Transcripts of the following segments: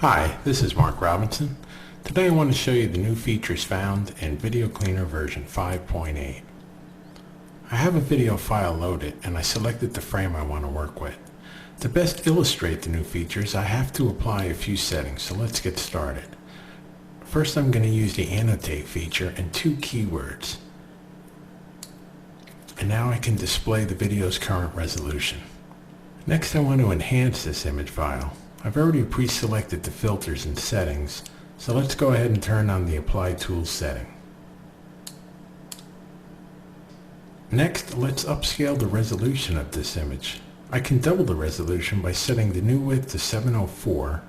Hi, this is Marc Robinson. Today I want to show you the new features found in VideoCleaner version 5.8. I have a video file loaded and I selected the frame I want to work with. To best illustrate the new features, I have to apply a few settings, so let's get started. First, I'm going to use the annotate feature and two keywords. And now I can display the video's current resolution. Next, I want to enhance this image file. I've already pre-selected the filters and settings, so let's go ahead and turn on the Apply Tools setting. Next, let's upscale the resolution of this image. I can double the resolution by setting the new width to 704.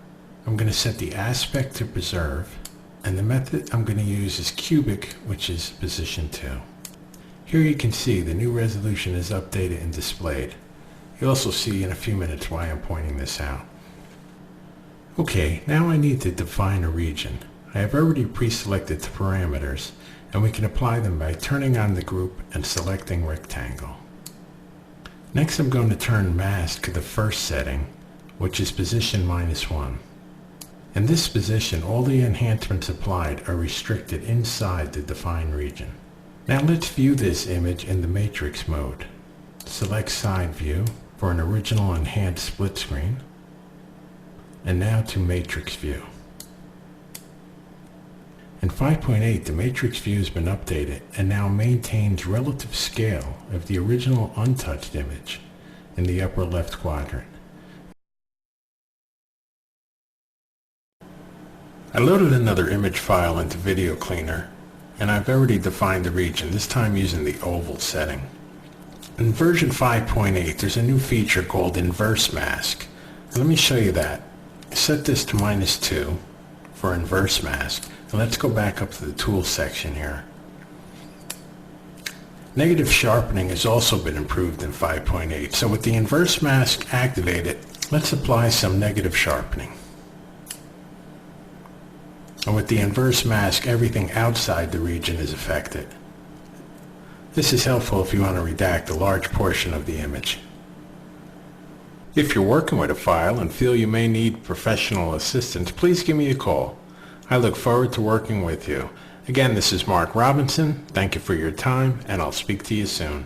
I'm going to set the aspect to preserve, and the method I'm going to use is cubic, which is position 2. Here you can see the new resolution is updated and displayed. You'll also see in a few minutes why I'm pointing this out. Okay, now I need to define a region. I have already pre-selected the parameters, and we can apply them by turning on the group and selecting rectangle. Next, I'm going to turn mask to the first setting, which is position -1. In this position, all the enhancements applied are restricted inside the defined region. Now let's view this image in the matrix mode. Select side view for an original enhanced split screen. And now to matrix view. In 5.8, the matrix view has been updated and now maintains relative scale of the original untouched image in the upper left quadrant. I loaded another image file into VideoCleaner, and I've already defined the region, this time using the oval setting. In version 5.8, there's a new feature called inverse mask. Let me show you that. Set this to -2 for inverse mask, and let's go back up to the tools section here. Negative sharpening has also been improved in 5.8, so with the inverse mask activated, let's apply some negative sharpening. And with the inverse mask, everything outside the region is affected. This is helpful if you want to redact a large portion of the image. If you're working with a file and feel you may need professional assistance, please give me a call. I look forward to working with you. Again, this is Marc Robinson. Thank you for your time, and I'll speak to you soon.